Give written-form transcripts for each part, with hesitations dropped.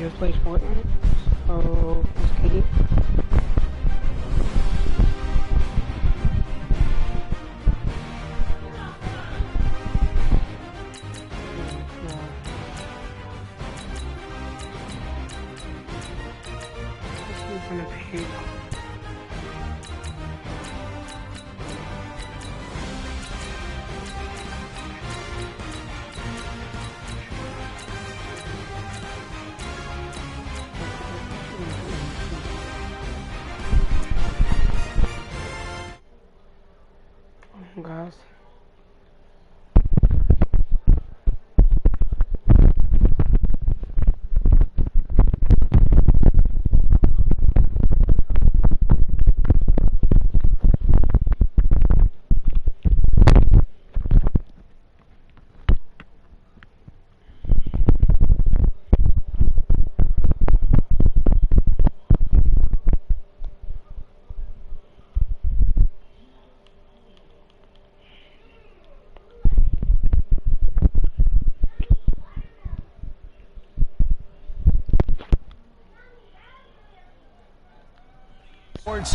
just plays Fortnite. So, it's Katie. Guys.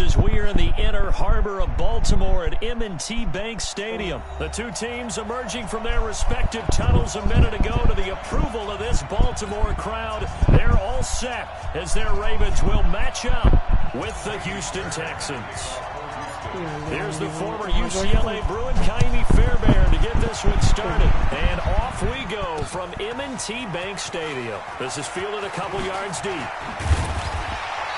As we are in the inner harbor of Baltimore at M&T Bank Stadium. The two teams emerging from their respective tunnels a minute ago to the approval of this Baltimore crowd. They're all set as their Ravens will match up with the Houston Texans. Here's the former UCLA Bruin, Kaimi Fairbairn, to get this one started. And off we go from M&T Bank Stadium. This is fielded a couple yards deep.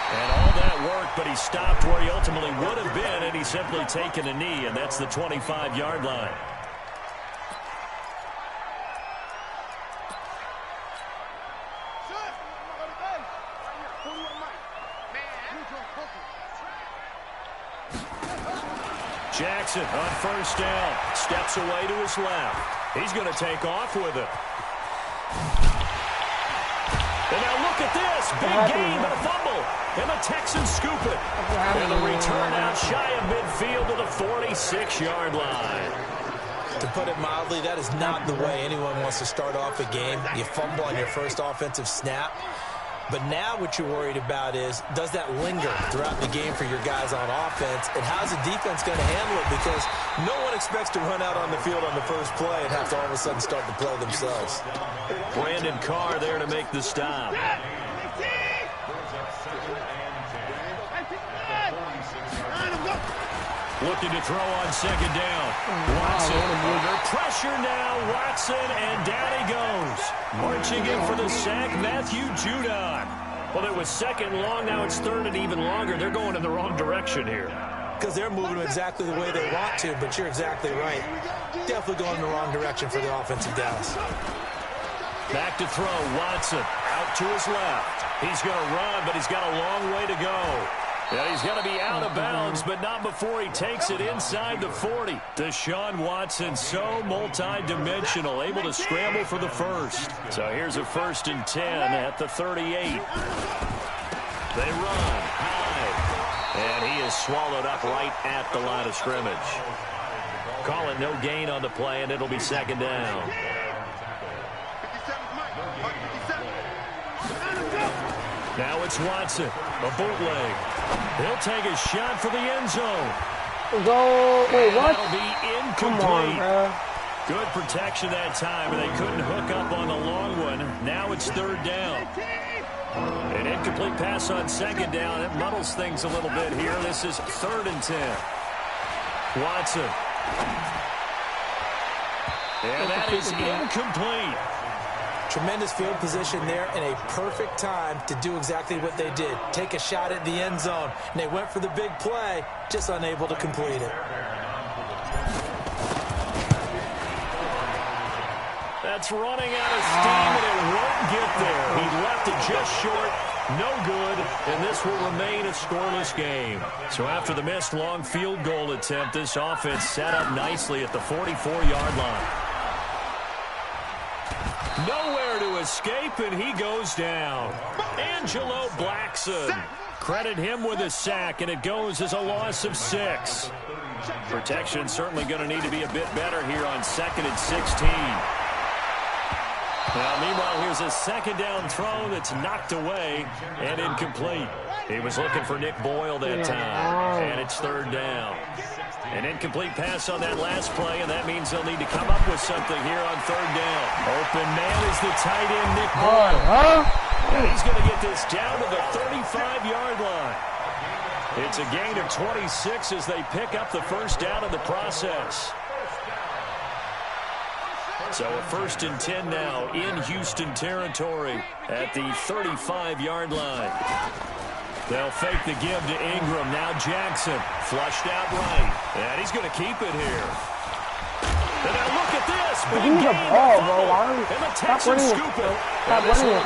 And all that worked, but he stopped where he ultimately would have been, and he's simply taken a knee, and that's the 25-yard line. Jackson on first down, steps away to his left. He's going to take off with it. And now look at this, big gain, but a fumble. And the Texans scoop it. And the return out shy of midfield to the 46-yard line. To put it mildly, that is not the way anyone wants to start off a game. You fumble on your first offensive snap. But now what you're worried about is, does that linger throughout the game for your guys on offense? And how's the defense going to handle it? Because no one expects to run out on the field on the first play and have to all of a sudden start to play themselves. Brandon Carr there to make the stop. Looking to throw on second down. Watson under pressure now. Watson, and down he goes. Marching in for the sack, Matthew Judon. Well, it was second long. Now it's third and even longer. They're going in the wrong direction here. Because they're moving exactly the way they want to, but you're exactly right. Definitely going in the wrong direction for the offensive Dallas. Back to throw. Watson out to his left. He's going to run, but he's got a long way to go. Yeah, he's going to be out of bounds, but not before he takes it inside the 40. Deshaun Watson, so multi-dimensional, able to scramble for the first. So here's a 1st and 10 at the 38. They run high, and he is swallowed up right at the line of scrimmage. Call it no gain on the play, and it'll be second down. Now it's Watson, a bootleg. He'll take a shot for the end zone. Go. Wait, what? That'll be incomplete. Come on, bro. Good protection that time, and they couldn't hook up on the long one. Now it's third down. An incomplete pass on second down. It muddles things a little bit here. This is 3rd and 10. Watson. And that is incomplete. Tremendous field position there and a perfect time to do exactly what they did. Take a shot at the end zone. And they went for the big play, just unable to complete it. That's running out of steam, and it won't get there. He left it just short. No good, and this will remain a scoreless game. So after the missed long field goal attempt, this offense set up nicely at the 44-yard line. Nowhere to escape, and he goes down. Angelo Blackson. Credit him with a sack, and it goes as a loss of 6. Protection certainly going to need to be a bit better here on 2nd and 16. Now, meanwhile, here's a second down throw that's knocked away and incomplete. He was looking for Nick Boyle that time, and it's third down. An incomplete pass on that last play, and that means they'll need to come up with something here on third down. Open man is the tight end, Nick Boyle. And he's going to get this down to the 35-yard line. It's a gain of 26 as they pick up the first down in the process. So a 1st and 10 now in Houston territory at the 35-yard line. They'll fake the give to Ingram. Now Jackson flushed out right. And he's going to keep it here. And now look at this. Big game. And the Texans scoop it. Stop running it.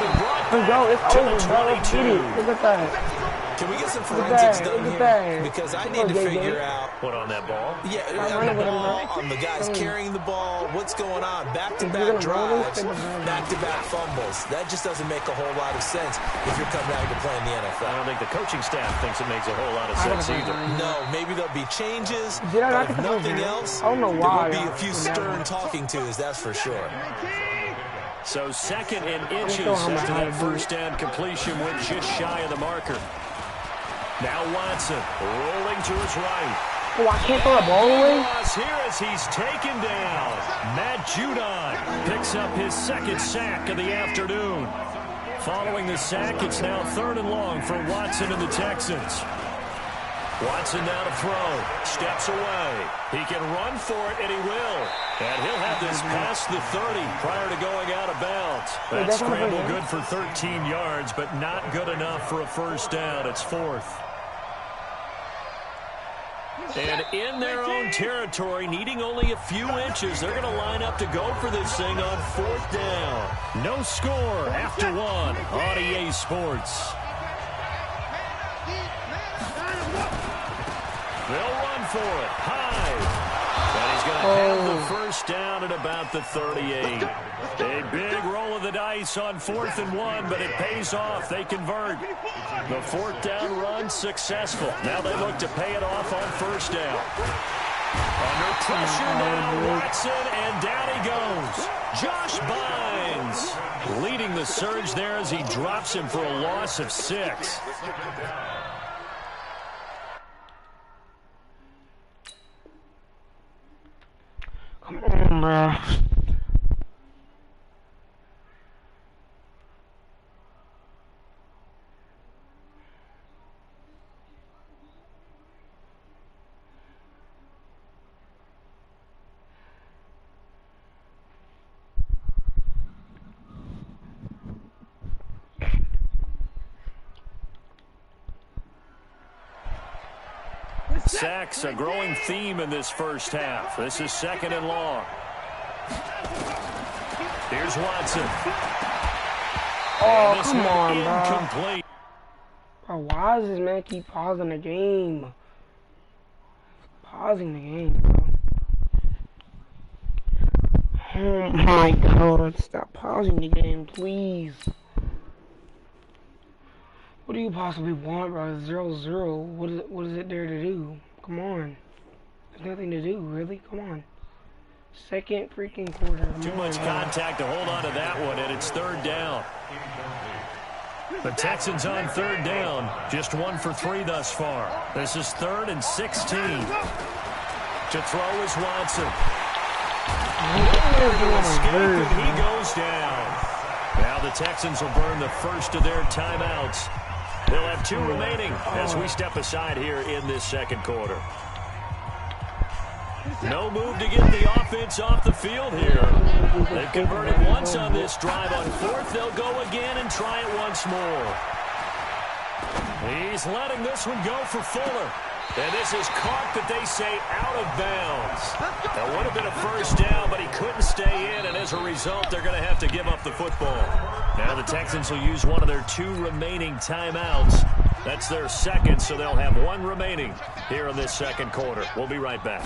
Let's go. It's over, bro. Let's get it. Look at that. Can we get some forensics done here? Because I need to figure out what on that ball. Yeah, on the ball, on the guys carrying the ball, what's going on? Back-to-back drives, back-to-back fumbles. That just doesn't make a whole lot of sense if you're coming out to play in the NFL. I don't think the coaching staff thinks it makes a whole lot of sense either. No, maybe there'll be changes, but if nothing else, I don't know why. there will be a few stern talking tos, that's for sure. So 2nd and inches after that first down completion went just shy of the marker. Now Watson rolling to his right. Oh, I can't throw the ball away? Here as he's taken down. Matt Judon picks up his 2nd sack of the afternoon. Following the sack, it's now 3rd and long for Watson and the Texans. Watson now to throw. Steps away. He can run for it, and he will. And he'll have this past the 30 prior to going out of bounds. That scramble good for 13 yards, but not good enough for a first down. It's 4th. And in their own territory, needing only a few inches, they're going to line up to go for this thing on 4th down. No score after 1 on EA Sports. They'll run for it. High. And he's going to have the first down at about the 38. A big roll of the dice on 4th and 1, but it pays off. They convert. The 4th down run successful. Now they look to pay it off on 1st down. Under pressure now, Watson, and down he goes. Josh Bynes leading the surge there as he drops him for a loss of 6. Come on, bro. Sacks, a growing theme in this first half. This is 2nd and long. Here's Watson. Oh, come on, incomplete. Bro, why does this man keep pausing the game? Pausing the game, bro. Oh my God, stop pausing the game, please. What do you possibly want, bro? 0-0. What is it there to do? Come on. There's nothing to do, really. Come on. 2nd freaking quarter. Too much contact to hold on to that one, and it's 3rd down. The Texans on 3rd down. Just 1 for 3 thus far. This is 3rd and 16. To throw is Watson. And he goes down. Now the Texans will burn the first of their timeouts. They'll have 2 remaining as we step aside here in this 2nd quarter. No move to get the offense off the field here. They've converted once on this drive. On 4th, they'll go again and try it once more. He's letting this one go for Fuller. And this is caught, but they say out of bounds. That would have been a first down, but he couldn't stay in, and as a result, they're going to have to give up the football. Now the Texans will use one of their 2 remaining timeouts. That's their 2nd, so they'll have 1 remaining here in this 2nd quarter. We'll be right back.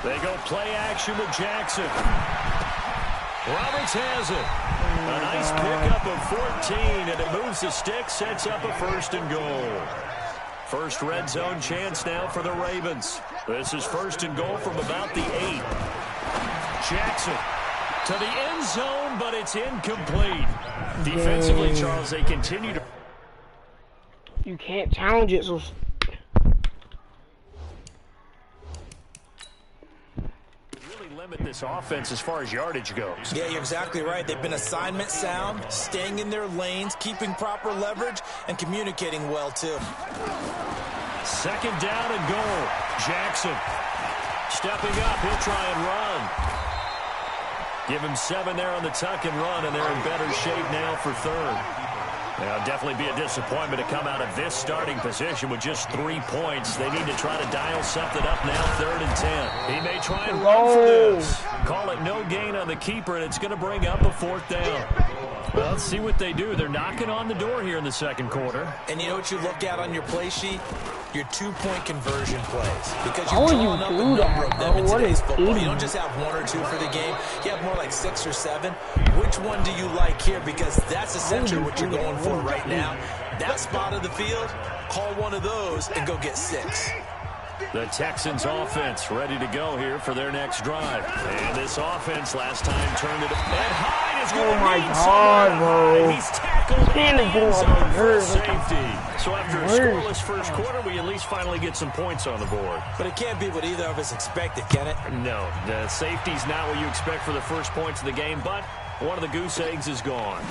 They go play action with Jackson. Roberts has it. A nice pickup of 14, and it moves the stick, sets up a 1st and goal. First red zone chance now for the Ravens. This is 1st and goal from about the 8. Jackson To the end zone, but it's incomplete. Defensively, Charles, they continue to... You can't challenge it, so... really limit this offense as far as yardage goes. Yeah, you're exactly right. They've been assignment sound, staying in their lanes, keeping proper leverage, and communicating well, too. Second down and goal. Jackson stepping up. He'll try and run. Give him 7 there on the tuck and run, and they're in better shape now for third. Now, definitely be a disappointment to come out of this starting position with just 3 points. They need to try to dial something up now, 3rd and 10. He may try and run for this. Call it no gain on the keeper, and it's going to bring up a 4th down. Well, let's see what they do. They're knocking on the door here in the second quarter. And you know what you look at on your play sheet? Your 2-point conversion plays. Because you're drawing up a number of them in today's football. You don't just have 1 or 2 for the game. You have more like 6 or 7. Which one do you like here? Because that's essentially what you're going for right now. That spot of the field, call one of those and go get 6. The Texans offense ready to go here for their next drive. And this offense last time turned it. And Hyde is going to my God, bro. He's tackled Man, in the ball on my nerves. safety. So after a scoreless first quarter, we at least finally get some points on the board. But it can't be what either of us expected, can it? No, the safety's not what you expect for the first points of the game, but one of the goose eggs is gone.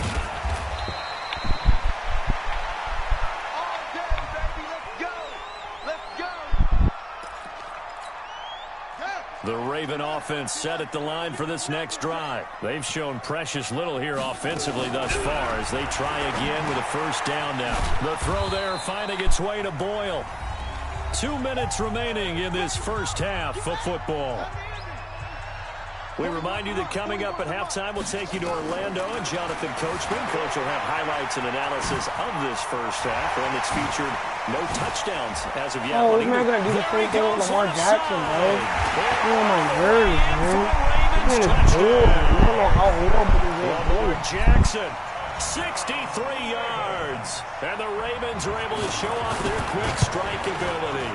The Raven offense set at the line for this next drive. They've shown precious little here offensively thus far as they try again with a first down now. The throw there finding its way to Boyle. 2 minutes remaining in this first half of football. We remind you that coming up at halftime, we'll take you to Orlando and Jonathan Coachman. Coach will have highlights and analysis of this first half, one that's featured no touchdowns as of yet. Oh, he's not going to do the same thing with Lamar Jackson, bro. Oh, my nerves, man. He's in his board. I don't know how horrible this is. Lamar Jackson, 63 yards. And the Ravens are able to show off their quick strike ability.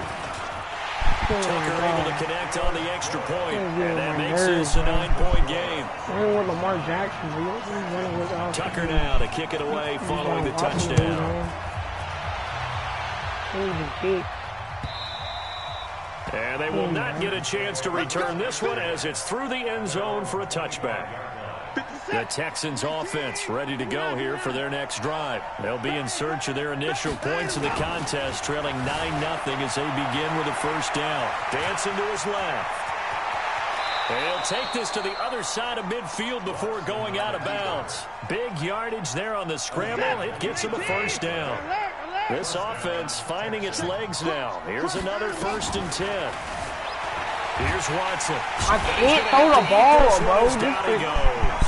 Tucker able to connect on the extra point, and that makes this a 9-point game. Running with Lamar Jackson, bro. Tucker now to kick it away following the touchdown. And they will not get a chance to return this one as it's through the end zone for a touchback. The Texans offense ready to go here for their next drive. They'll be in search of their initial points in the contest, trailing 9-0 as they begin with a first down. Dancing to his left. They'll take this to the other side of midfield before going out of bounds. Big yardage there on the scramble. It gets him a first down. This offense finding its legs now. Here's another 1st and 10. Here's Watson. I can't throw the ball, bro. Down he goes.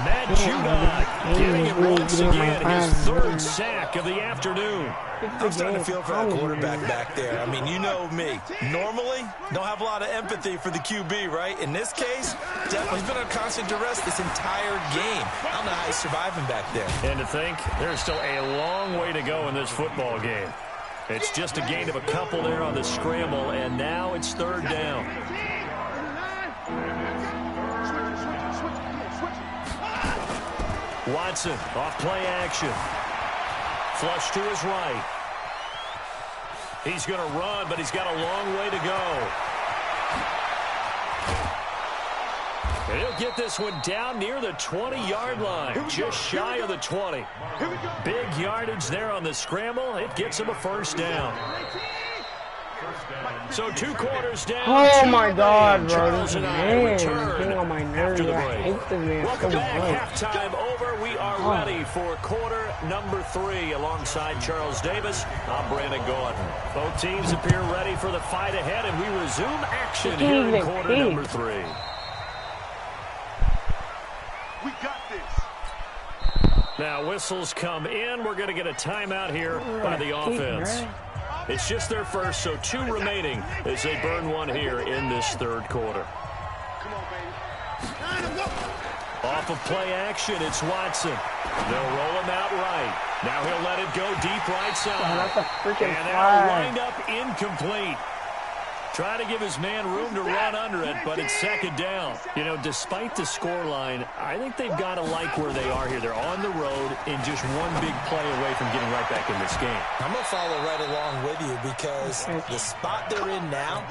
Matt Judon getting it once again, his 3rd sack of the afternoon. I'm starting to feel for that quarterback back there. I mean, you know me. Normally, don't have a lot of empathy for the QB, right? In this case, definitely been on constant duress this entire game. I don't know how he's surviving back there. And to think, there's still a long way to go in this football game. It's just a gain of a couple there on the scramble, and now it's 3rd down. Watson off play action. Flush to his right. He's going to run, but he's got a long way to go. And he'll get this one down near the 20-yard line, just shy of the 20. Big yardage there on the scramble. It gets him a first down. So 2 quarters down. Oh my God, bro. Charles and I return getting on my nerves. after the I hate break. this man Welcome so back. much. Halftime over. We are ready for quarter number 3 alongside Charles Davis. I'm Brandon Gordon. Both teams appear ready for the fight ahead, and we resume action here in quarter number 3. We got this. Now whistles come in. We're going to get a timeout here by the offense. It's just their first, so 2 remaining as they burn one here in this 3rd quarter. Come on, baby. Off of play action, it's Watson. They'll roll him out right. Now he'll let it go deep right side. That's a freaking and that'll flag. wind up incomplete. Trying to give his man room to run under it, but it's second down. You know, despite the scoreline, I think they've got to like where they are here. They're on the road and just one big play away from getting right back in this game. I'm going to follow right along with you because the spot they're in now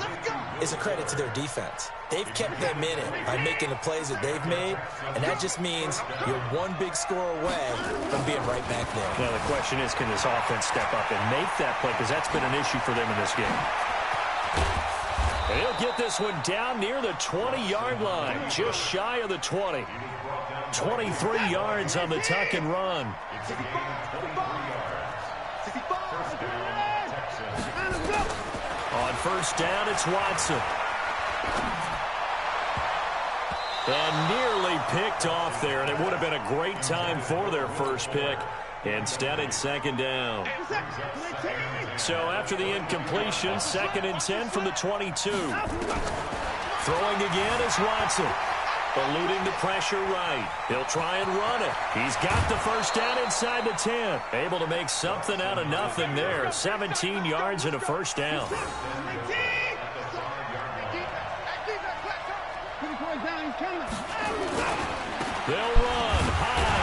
is a credit to their defense. They've kept them in it by making the plays that they've made, and that just means you're one big score away from being right back there. Now, the question is, can this offense step up and make that play? Because that's been an issue for them in this game. And he'll get this one down near the 20-yard line, just shy of the 20. 23 yards on the tuck and run. On first down, it's Watson. And nearly picked off there, and it would have been a great time for their first pick. Instead, it's second down. So after the incompletion, 2nd and 10 from the 22. Throwing again is Watson. Eluding the pressure right. He'll try and run it. He's got the first down inside the 10. Able to make something out of nothing there. 17 yards and a first down. They'll run high.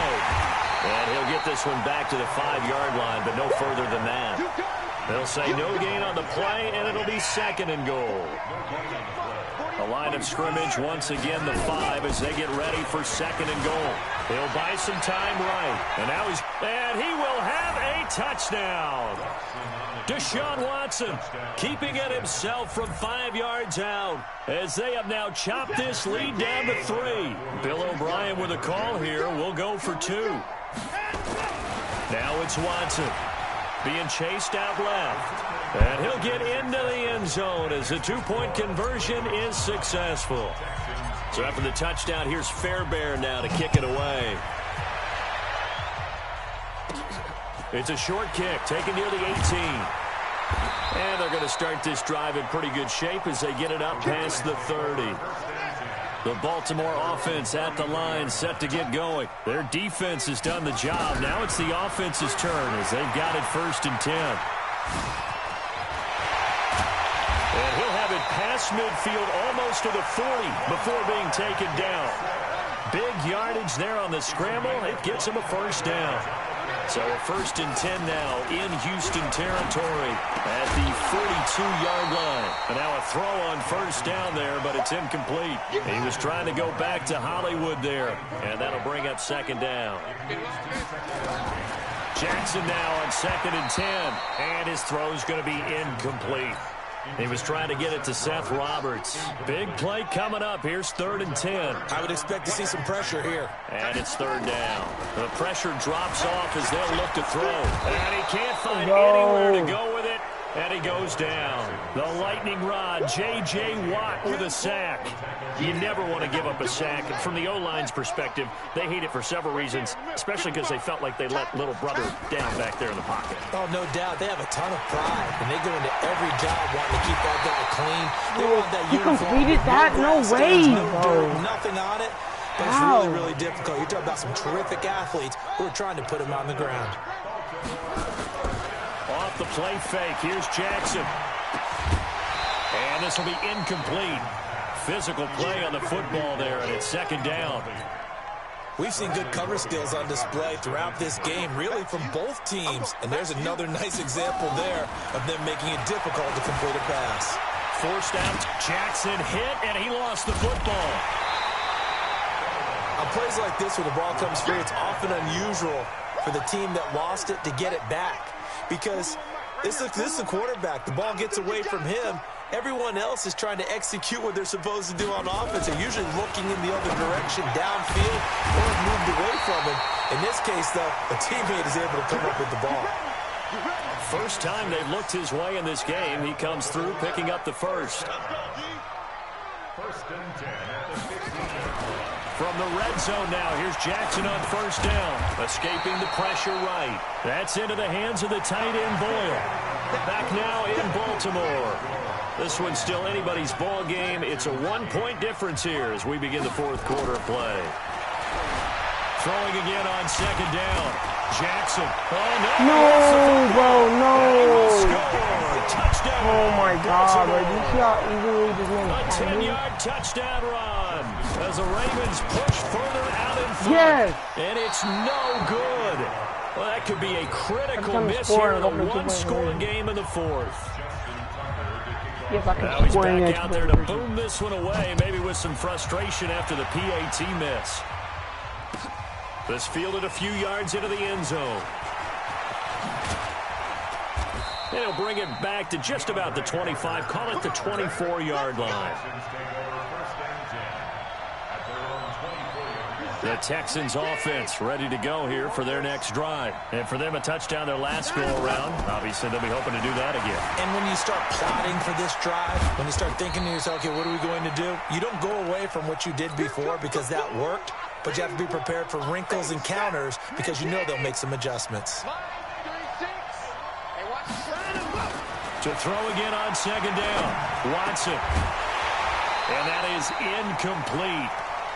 And he'll get this one back to the 5-yard line, but no further than that. They'll say no gain on the play, and it'll be 2nd and goal. The line of scrimmage, once again, the 5 as they get ready for 2nd and goal. He'll buy some time right. And now and he will have a touchdown. Deshaun Watson keeping it himself from 5 yards out as they have now chopped this lead down to 3. Bill O'Brien with a call here. We'll go for 2. Now it's Watson being chased out left. And he'll get into the end zone as the 2-point conversion is successful. So after the touchdown, here's Fairbairn now to kick it away. It's a short kick taken near the 18. And they're going to start this drive in pretty good shape as they get it up past the 30. The Baltimore offense at the line, set to get going. Their defense has done the job. Now it's the offense's turn as they've got it 1st and 10. And he'll have it past midfield almost to the 40 before being taken down. Big yardage there on the scramble. It gets him a first down. So a 1st and 10 now in Houston territory at the 42-yard line. And now a throw on first down there, but it's incomplete. He was trying to go back to Hollywood there, and that'll bring up 2nd down. Jackson now on 2nd and 10, and his throw's going to be incomplete. He was trying to get it to Seth Roberts. Big play coming up. Here's 3rd and 10. I would expect to see some pressure here. And it's 3rd down. The pressure drops off as they'll look to throw. And he can't find anywhere to go with it. And he goes down. The lightning rod, J.J. Watt with a sack. You never want to give up a sack. And from the O-line's perspective, they hate it for several reasons, especially because they felt like they let little brother down back there in the pocket. Oh, no doubt. They have a ton of pride, and they go into every job wanting to keep that guy clean. They want that uniform. Completed that? No way, no bro. dirt, nothing on it. But it's really, really difficult. You're talking about some terrific athletes who are trying to put him on the ground. Off the play fake. Here's Jackson. And this will be incomplete. Physical play on the football there, and it's 2nd down. We've seen good cover skills on display throughout this game, really from both teams. And there's another nice example there of them making it difficult to complete a pass. Forced out. Jackson hit, and he lost the football. On plays like this where the ball comes free, it's often unusual for the team that lost it to get it back. Because this is the quarterback. The ball gets away from him. Everyone else is trying to execute what they're supposed to do on offense. They're usually looking in the other direction, downfield, or moved away from him. In this case, though, a teammate is able to come up with the ball. First time they've looked his way in this game. He comes through picking up the first. From the red zone now, here's Jackson on first down. Escaping the pressure right. That's into the hands of the tight end Boyle. Back now in Baltimore. This one's still anybody's ball game. It's a 1-point difference here as we begin the 4th quarter of play. Throwing again on 2nd down. Jackson. Oh, no. No, bro, no. Score. Touchdown. touchdown. Oh my God, bro. You see how easily this man A is fighting? 10-yard touchdown run as the Ravens push further out in front. Yes! And it's no good. Well, that could be a critical time to miss score, here in a I'm hoping to one-score win. game in the fourth. Yes, I Now can he's score in back that out there to boom this one away, maybe with some frustration after the PAT miss. This fielded a few yards into the end zone. And he'll bring it back to just about the 25, call it the 24-yard line. The Texans offense ready to go here for their next drive. And for them, a touchdown their last go-around. Obviously, they'll be hoping to do that again. And when you start plotting for this drive, when you start thinking to yourself, okay, what are we going to do? You don't go away from what you did before because that worked, but you have to be prepared for wrinkles and counters because you know they'll make some adjustments. To throw again on second down. Watson. And that is incomplete.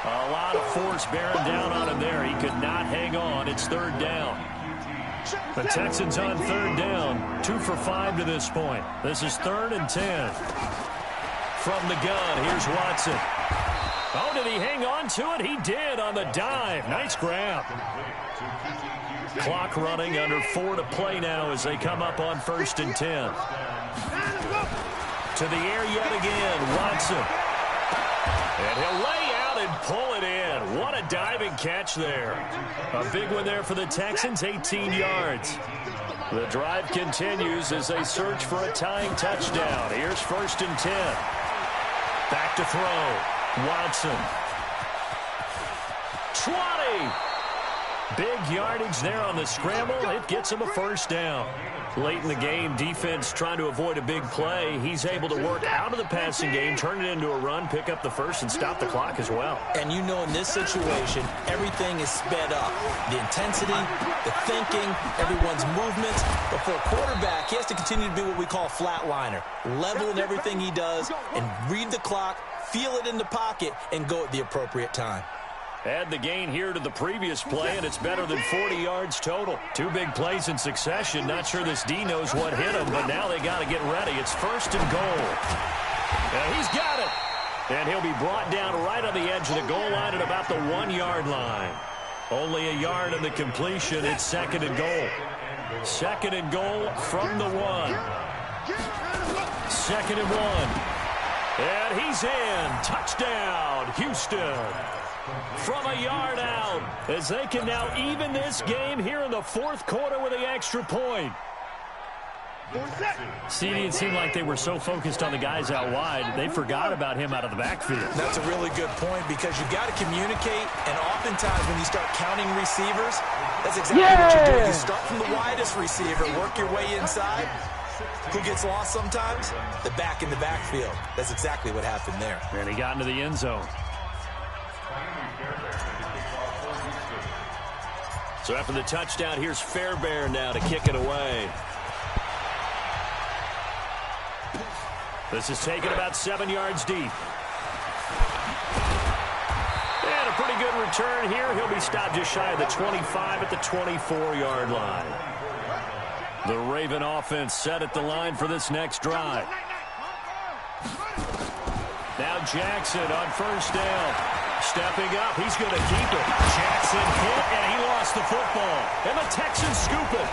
A lot of force bearing down on him there. He could not hang on. It's third down. The Texans on third down. 2 for 5 to this point. This is 3rd and 10. From the gun, here's Watson. Oh, did he hang on to it? He did on the dive. Nice grab. Clock running, under 4 to play now as they come up on 1st and 10. To the air yet again, Watson. And he'll lay out and pull it in. What a diving catch there. A big one there for the Texans, 18 yards. The drive continues as they search for a tying touchdown. Here's 1st and 10. Back to throw. Watson. 20. Big yardage there on the scramble. It gets him a first down. Late in the game, defense trying to avoid a big play. He's able to work out of the passing game, turn it into a run, pick up the first, and stop the clock as well. And you know in this situation, everything is sped up. The intensity, the thinking, everyone's movements. But for a quarterback, he has to continue to be what we call a flatliner. Level in everything he does and read the clock, feel it in the pocket, and go at the appropriate time. Add the gain here to the previous play, and it's better than 40 yards total. 2 big plays in succession. Not sure this D knows what hit him, but now they got to get ready. It's 1st and goal. And he's got it. And he'll be brought down right on the edge of the goal line at about the 1-yard line. Only a yard in the completion. It's 2nd and goal. 2nd and goal from the 1. 2nd and 1. And he's in. Touchdown, Houston. From a yard out, as they can now even this game here in the 4th quarter with the extra point. CD, it seemed like they were so focused on the guys out wide, they forgot about him out of the backfield. That's a really good point because you've got to communicate, and oftentimes when you start counting receivers, that's exactly what you're doing. You start from the widest receiver, work your way inside. Who gets lost sometimes? The back in the backfield. That's exactly what happened there. And he got into the end zone. So after the touchdown, here's Fairbairn now to kick it away. This is taken about 7 yards deep. And a pretty good return here. He'll be stopped just shy of the 25 at the 24-yard line. The Raven offense set at the line for this next drive. Now Jackson on 1st down. Stepping up, he's going to keep it. Jackson hit, and he lost the football. And the Texans scoop it.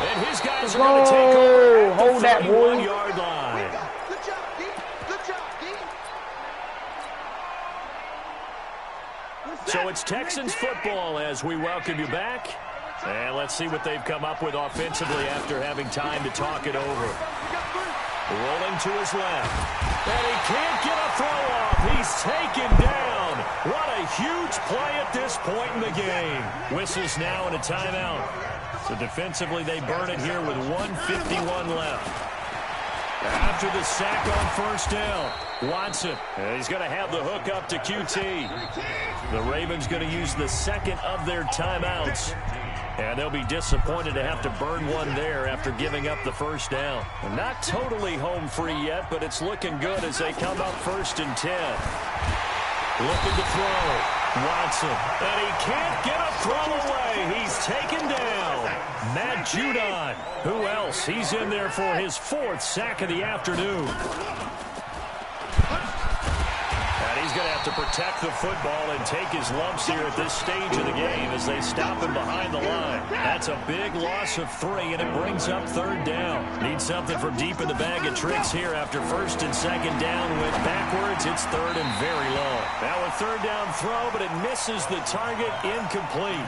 And his guys are going to take over at the 31-yard line. Good job, D. Good job, D. So it's Texans football as we welcome you back. And let's see what they've come up with offensively after having time to talk it over. Rolling to his left. And he can't get a throw off. He's taken down. What a huge play at this point in the game. Whistles now and a timeout. So defensively, they burn it here with 1:51 left. After the sack on 1st down, Watson. And he's going to have the hook up to QT. The Ravens going to use the 2nd of their timeouts. And they'll be disappointed to have to burn one there after giving up the 1st down. And not totally home free yet, but it's looking good as they come up 1st and 10. Looking to throw. Watson. And he can't get a throw away. He's taken down. Madden Judon. Who else? He's in there for his 4th sack of the afternoon. And he's going to have to protect the football and take his lumps here at this stage of the game as they stop him behind the line. That's a big loss of 3, and it brings up 3rd down. Need something from deep in the bag of tricks here after 1st and 2nd down went backwards. It's 3rd and very low. Now a 3rd down throw, but it misses the target, incomplete.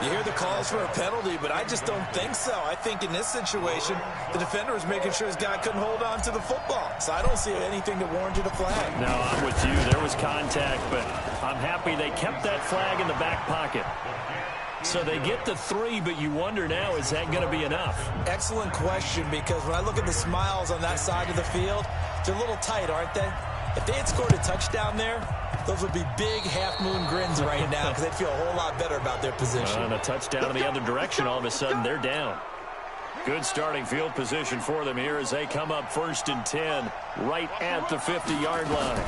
You hear the calls for a penalty, but I just don't think so. I think in this situation, the defender was making sure his guy couldn't hold on to the football. So I don't see anything that warranted a flag. No, I'm with you. There was contact, but I'm happy they kept that flag in the back pocket. So they get the 3, but you wonder now, is that going to be enough? Excellent question, because when I look at the smiles on that side of the field, they're a little tight, aren't they? If they had scored a touchdown there, those would be big half-moon grins right now because they'd feel a whole lot better about their position. And a touchdown in the other direction, all of a sudden they're down. Good starting field position for them here as they come up 1st and 10 right at the 50-yard line.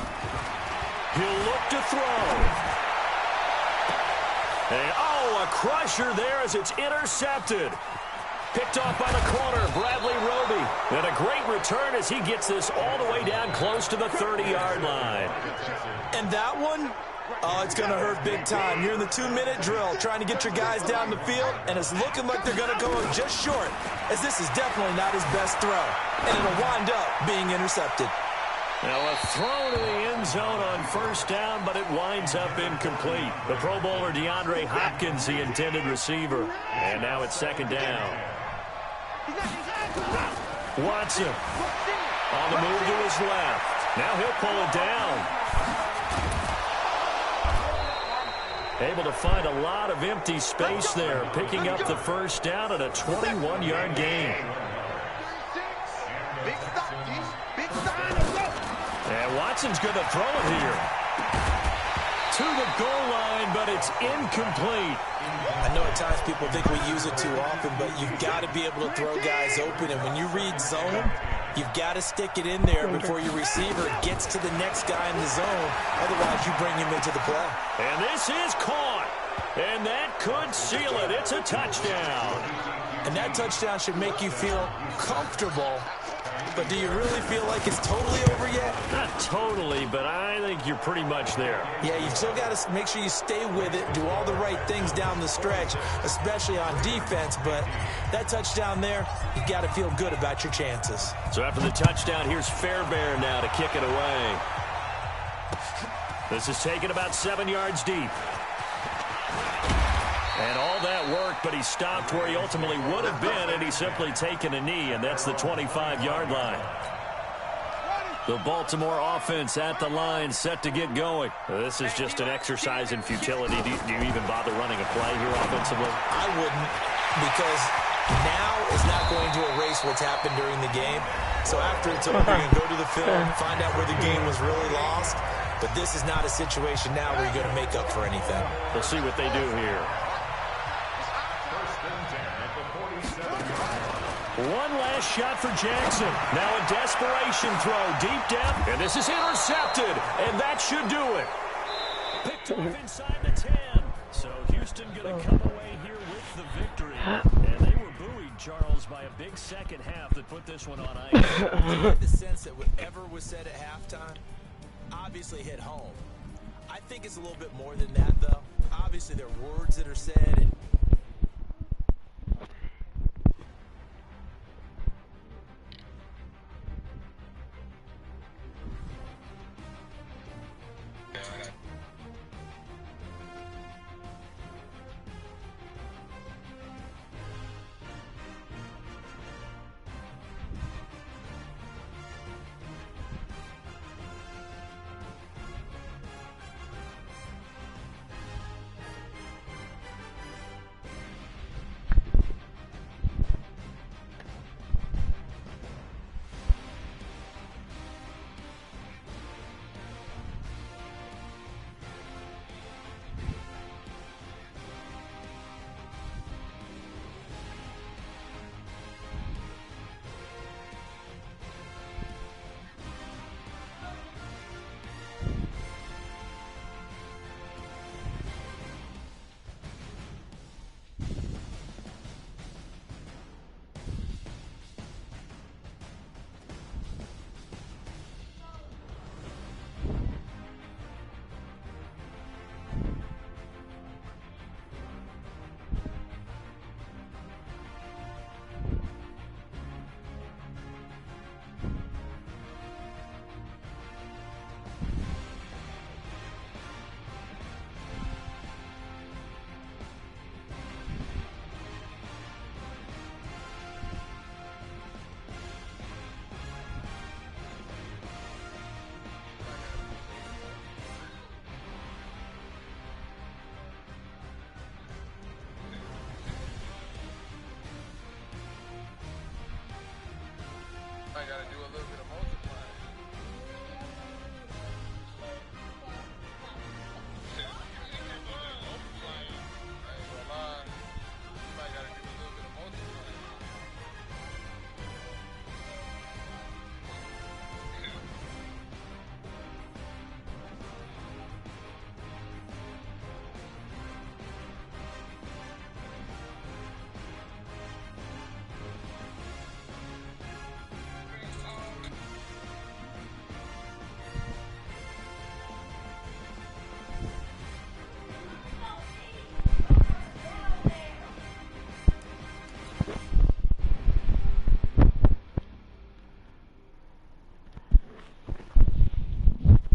He'll look to throw. And, a crusher there as it's intercepted. Picked off by the corner, Bradley Roby. And a great return as he gets this all the way down close to the 30-yard line. And that one, it's going to hurt big time. You're in the 2-minute drill trying to get your guys down the field, and it's looking like they're going to go just short, as this is definitely not his best throw. And it'll wind up being intercepted. Now a throw to the end zone on 1st down, but it winds up incomplete. The Pro Bowler DeAndre Hopkins, the intended receiver. And now it's 2nd down. Watson on the move to his left. Now he'll pull it down. Able to find a lot of empty space there, picking up the 1st down at a 21-yard gain. And Watson's going to throw it here. To the goal line, but it's incomplete. I know at times people think we use it too often, but you've got to be able to throw guys open. And when you read zone, you've got to stick it in there before your receiver gets to the next guy in the zone. Otherwise, you bring him into the play. And this is caught. And that could seal it. It's a touchdown. And that touchdown should make you feel comfortable. But do you really feel like it's totally over yet? Not totally, but I think you're pretty much there. Yeah, you've still got to make sure you stay with it, do all the right things down the stretch, especially on defense. But that touchdown there, you've got to feel good about your chances. So after the touchdown, here's Fairbairn now to kick it away. This is taken about 7 yards deep. And all that work, but he stopped where he ultimately would have been, and he's simply taken a knee, and that's the 25-yard line. The Baltimore offense at the line, set to get going. This is just an exercise in futility. Do you even bother running a play here offensively? I wouldn't, because now is not going to erase what's happened during the game. So after it's over, you're going to go to the film, find out where the game was really lost. But this is not a situation now where you're going to make up for anything. We'll see what they do here. One last shot for Jackson. Now a desperation throw deep down. And this is intercepted. And that should do it. Picked off inside the 10. So Houston going to come away here with the victory. And they were buoyed, Charles, by a big second half that put this one on ice. I get the sense that whatever was said at halftime obviously hit home. I think it's a little bit more than that, though. Obviously, there are words that are said, and